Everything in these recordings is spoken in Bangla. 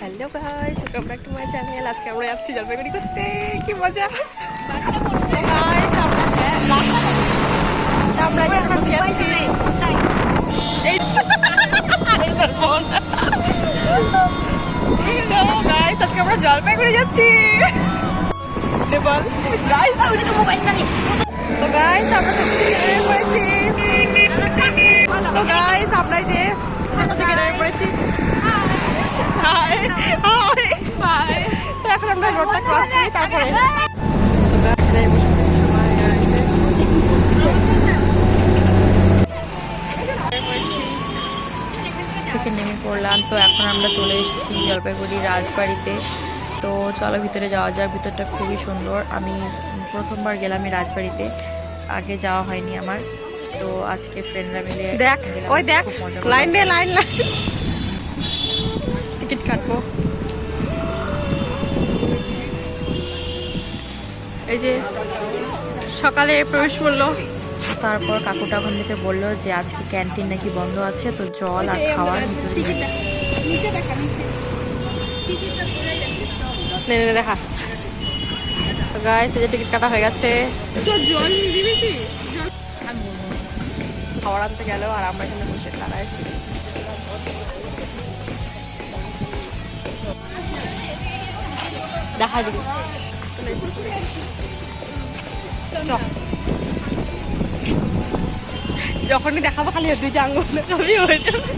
Hello guys, welcome back to my channel. আজকে আমরা যাচ্ছি জলপাইগুড়ি করতে। কি মজা গাইস! আমরা এখন যাচ্ছি এই হ্যালো গাইস, আজকে আমরা জলপাইগুড়ি যাচ্ছি। নেপাল গাইস, তো গাইস আমরা বেরিয়ে পড়েছি। তো গাইস আমরা যে থেকে বেরিয়ে পড়েছি। High high by. তো এখন আমরা রোডটা ক্রস করি, তারপরে থেকে নেমে পড়লাম। তো এখন আমরা চলে এসেছি জলপাইগুড়ি রাজবাড়িতে। তো চলো ভিতরে যাওয়া যাক। ভিতরটা খুবই সুন্দর। আমি প্রথমবার গেলাম এই রাজবাড়িতে, আগে যাওয়া হয়নি আমার। তো আজকে ফ্রেন্ডরা মিলে দেখ ওই দেখ লাইন দে লাইন টিকিট কাটবো। এই যে সকালে প্রবেশ মূল্য। তারপর কাকুটা ওখান থেকে বললো যে আজকে ক্যান্টিন নাকি বন্ধ আছে, তো জল আর খাওয়ার দেখা। তো গাইস, এই যে টিকিট কাটা হয়ে গেছে। খাবার আনতে গেল আর আমরা এখানে বসে দাঁড়াইছি। দেখা দিবি যখনই দেখাবো খালি দুইটা আঙুল দেখাবি হয়ে যাবে।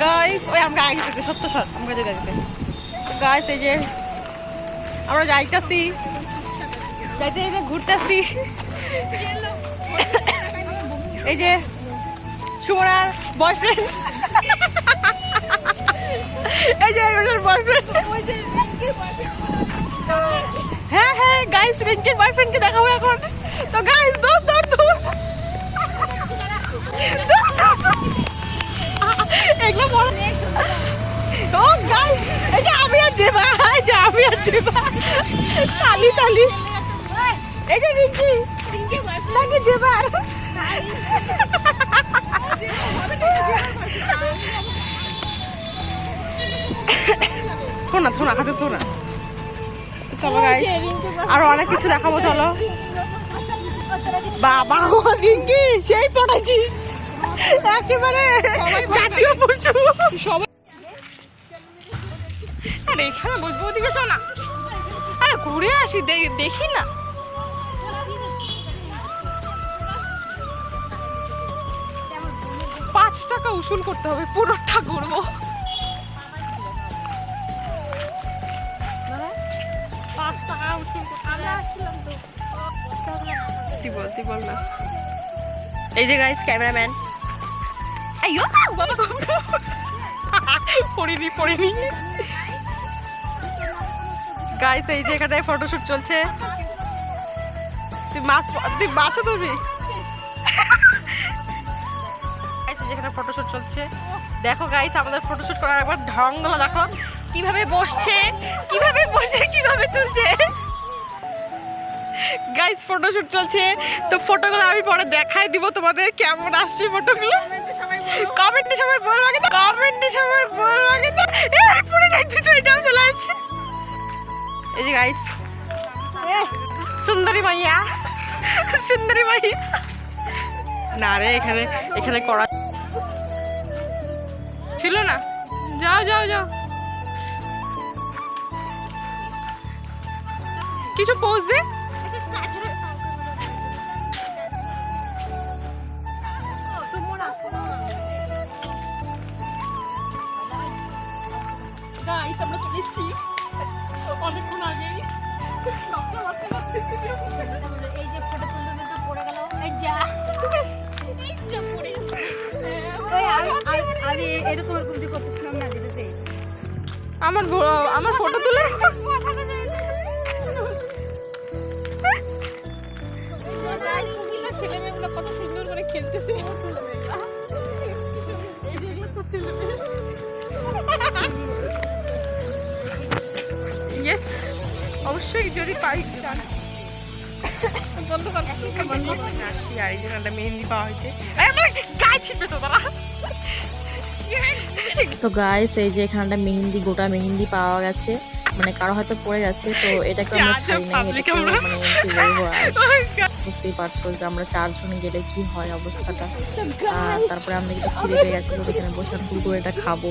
গাইস ওই আমরা আগে যেতে সত্য সর আমরা যেতে যেতে গাইস, এই যে আমরা যাইতাছি যাইতে যাইতে ঘুরতেছি। এই যে সুমনার বয়ফ্রেন্ড, এই যে বয়ফ্রেন্ড। হ্যাঁ হ্যাঁ গাইস, রিঙ্কির বয়ফ্রেন্ডকে দেখাবো এখন। তো গাইস দৌড় দৌড় দৌড় এগুলো বড়। ও গাইস, এটা আমি আর দেবা, এটা আমি আর দেবা। তালি তালি। এই যে রিঙ্কি নাকি দেবা। থোনা থোনা হাতে থোনা। চলো গাইস, আরো অনেক কিছু দেখাবো। চলো বাবা, রিঙ্কি সেই পড়াইছিস একেবারে জাতীয় পশু সবাই। আরে এখানে বসবো, ওদিকে শোনা। আরে ঘুরে আসি, দেখি না। ৳5 উসুল করতে হবে, পুরোটা ঘুরবো। ৳5 উসুল করতে বল না। এই যে গাইস ক্যামেরাম্যান। আইয়ো বাবা, পড়িনি গাইস। এই যে এখানে ফটোশুট চলছে। তুই মাছও ধরবি। যেখানে ফটোশুট চলছে দেখো গাইস, আমাদের ফটোশুট করার একবার ঢংগুলো দেখো, কিভাবে বসছে কিভাবে তুলছে। গাইস ফটোশুট চলছে, তো ফটোগুলো আমি পরে দেখাই দিব তোমাদের কেমন আসছে ফটোগুলো। কমেন্টে সবাই বলবা কিন্তু, এই পুরো যাইতেছে, এটাও চলে আসছে। এই যে গাইস, সুন্দরী মাইয়া না রে, এখানে করা ছিল না। যাও কিছু পোজ দে। গাইস আমরা চলে এসেছি অনেকক্ষণ আগেই। এই যে ফটো তুলতে তো পড়ে গেল। এই যা আমি এরকম করতেছিলাম না, যেতে আমার ফটো তুলে ছেলে মেয়েগুলো কত সুন্দর করে খেলতেছে। ইয়েস, অবশ্যই যদি পাই চান্স বন্ধ আসি। আর এই জন্য একটা মেহেন্দি পাওয়া হয়েছে। গায়ে ছিপে তো তারা তো গাইস এই যে এখানটা মেহেন্দি, গোটা মেহেন্দি পাওয়া গেছে, মানে কারো হয়তো পড়ে গেছে, তো এটাকে আমরা ছাড়ি নাই, এটাকে মানে কি বলবো আর বুঝতেই পারছো যে আমরা 4 জন গেলে কি হয় অবস্থাটা। আর তারপরে আমাদের একটু খিদে পেয়ে গেছে, তো এখানে বসে কুরকুরেটা খাবো।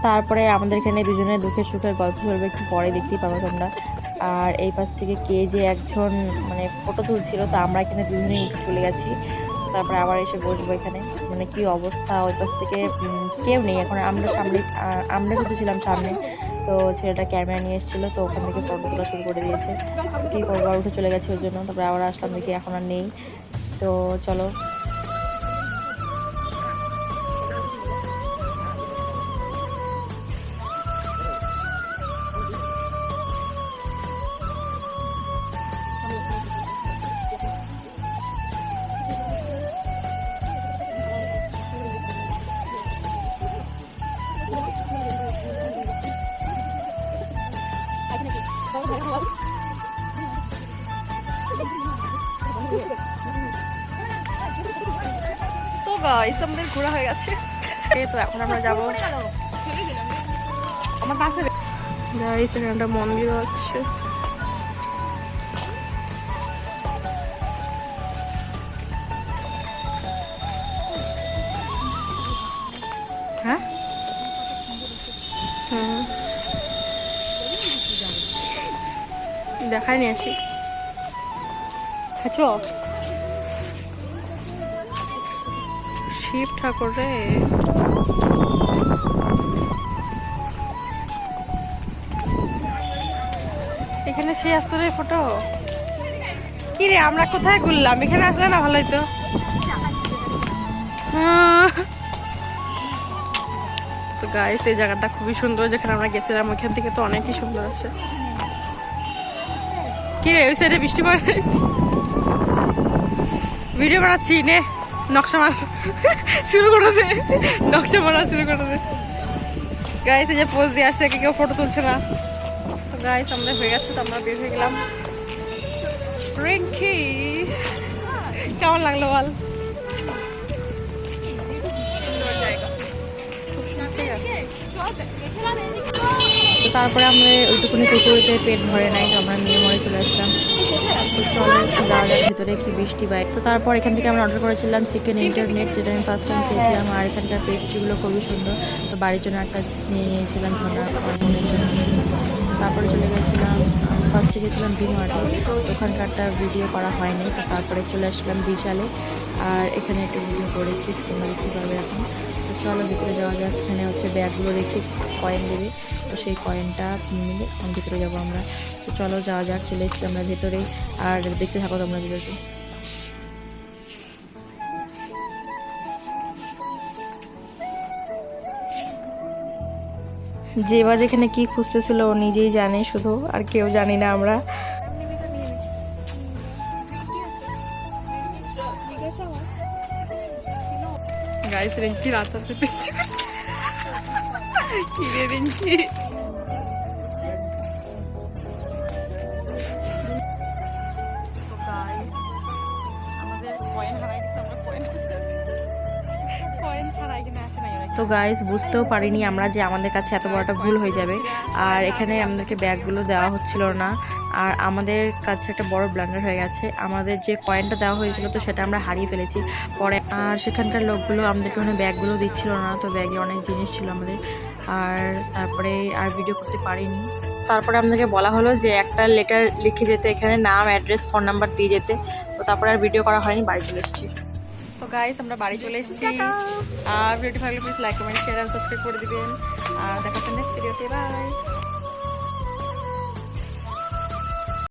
তারপরে আমাদের এখানে দুজনের দুঃখের সুখের গল্প চলবে, একটু পরে দেখতেই পাবো তোমরা। আর এই পাশ থেকে কে যে একজন মানে ফটো তুলছিল, তো আমরা এখানে দুজনেই উঠে চলে গেছি। তারপরে আবার এসে বসবো এখানে, মানে কি অবস্থা, ওই পাশ থেকে কেউ নেই এখন, আমরা সামনে, আমরা শুধু ছিলাম সামনে। তো ছেলেটা ক্যামেরা নিয়ে এসেছিলো, তো ওখান থেকে ফটো তোলা শুরু করে দিয়েছে। কী করবো, আর উঠে চলে গেছে ওর জন্য। তারপরে আবার আসলাম, দেখি এখন আর নেই। তো চলো। তো গাইস আমাদের ঘোরা হয়ে গেছে, এই তো এখন আমরা যাবো আমার পাশে। গাইস এখানে একটা মন্দির আছে, হ্যাঁ দেখাই নিয়ে আসি। আচ্ছা শিব ঠাকুর রে, এখানে সেই আসতো রে ফটো। কি রে আমরা কোথায় ঘুরলাম, এখানে আসলে না ভালোই তো। তো গাইস এই জায়গাটা খুবই সুন্দর, যেখানে আমরা গেছিলাম ওইখান থেকে তো অনেকই সুন্দর আছে। কি রে ওই সাইডে বৃষ্টি পড়ে, ভিডিও বানাচ্ছি নে, নকশা মারা শুরু করে দে, নকশা মারা শুরু করে দে। গাইস এই যে পোজ দিয়ে আসছে, কেউ ফটো তুলছে না। তো গাইস আমাদের হয়ে গেছে, তো আমরা বের হয়ে গেলাম। রিঙ্কি কেমন লাগলো বল? তো তারপরে আমরা ওইটুকুনি কুকুরিতে পেট ভরে নাই, তো আমরা নিয়ে মরে চলে আসলাম। তো চলো একটু যাওয়া যাক ভিতরে, কি বৃষ্টি বাইরে। তো তারপর এখান থেকে আমরা অর্ডার করেছিলাম চিকেন ইন্টারনেট, যেটা আমি ফার্স্ট টাইম খেয়েছিলাম। আর এখানকার পেস্ট্রিগুলো খুবই সুন্দর, তো বাড়ির জন্য একটা নিয়ে নিয়েছিলাম ঝর্ণার বোনের জন্য। তারপরে চলে গেছিলাম, ফার্স্টে গেছিলাম ভিমার্টে, ওখানকারটা ভিডিও করা হয়নি। তো তারপরে চলে আসলাম বিশালে, আর এখানে একটু ভিডিও করেছি, তোমরা দেখতে পারবে এখন। তো চলো ভিতরে যাওয়া যাক। এখানে হচ্ছে ব্যাগগুলো রেখে কয়েন দেবে, তো সেই কয়েনটা নিলে ভিতরে যাবো আমরা। তো চলো যাওয়া যাক, চলে এসেছি আমরা ভেতরে, আর দেখতে থাকো তোমরা ভিডিওটি। যে বা যেখানে কি খুঁজতেছিল ও নিজেই জানে শুধু, আর কেউ জানি না আমরা। গাইস রিঙ্কি রাস্তাতে পিছু কি রে রিঙ্কি, তো গাইস আমাদের কয়েন হারাই গেছে, আমরা কয়েন খুঁজতেছি, কয়েন ছাড়া এখানে আসে নাই। তো গাইস বুঝতেও পারিনি আমরা যে আমাদের কাছে এত বড় একটা ভুল হয়ে যাবে। আর এখানে আমাদেরকে ব্যাগগুলো দেওয়া হচ্ছিল না, আর আমাদের কাছে একটা বড় ব্লান্ডার হয়ে গেছে। আমাদের যে কয়েনটা দেওয়া হয়েছিল, তো সেটা আমরা হারিয়ে ফেলেছি পরে। আর সেখানকার লোকগুলো আমাদেরকে ওখানে ব্যাগগুলো দিচ্ছিল না, তো ব্যাগে অনেক জিনিস ছিল আমাদের। আর তারপরে আর ভিডিও করতে পারিনি। তারপরে আমাদেরকে বলা হলো যে একটা লেটার লিখে যেতে, এখানে নাম, অ্যাড্রেস, ফোন নাম্বার দিয়ে যেতে। তো তারপরে আর ভিডিও করা হয়নি, বাড়ি চলে এসেছি। তো গাইস আমরা বাড়ি চলে এসেছি, আর ভিডিওটি ভালো প্লিজ লাইক কমেন্ট শেয়ার আর সাবস্ক্রাইব করে দিবেন, আর দেখা হচ্ছে নেক্সট ভিডিওতে। বাই।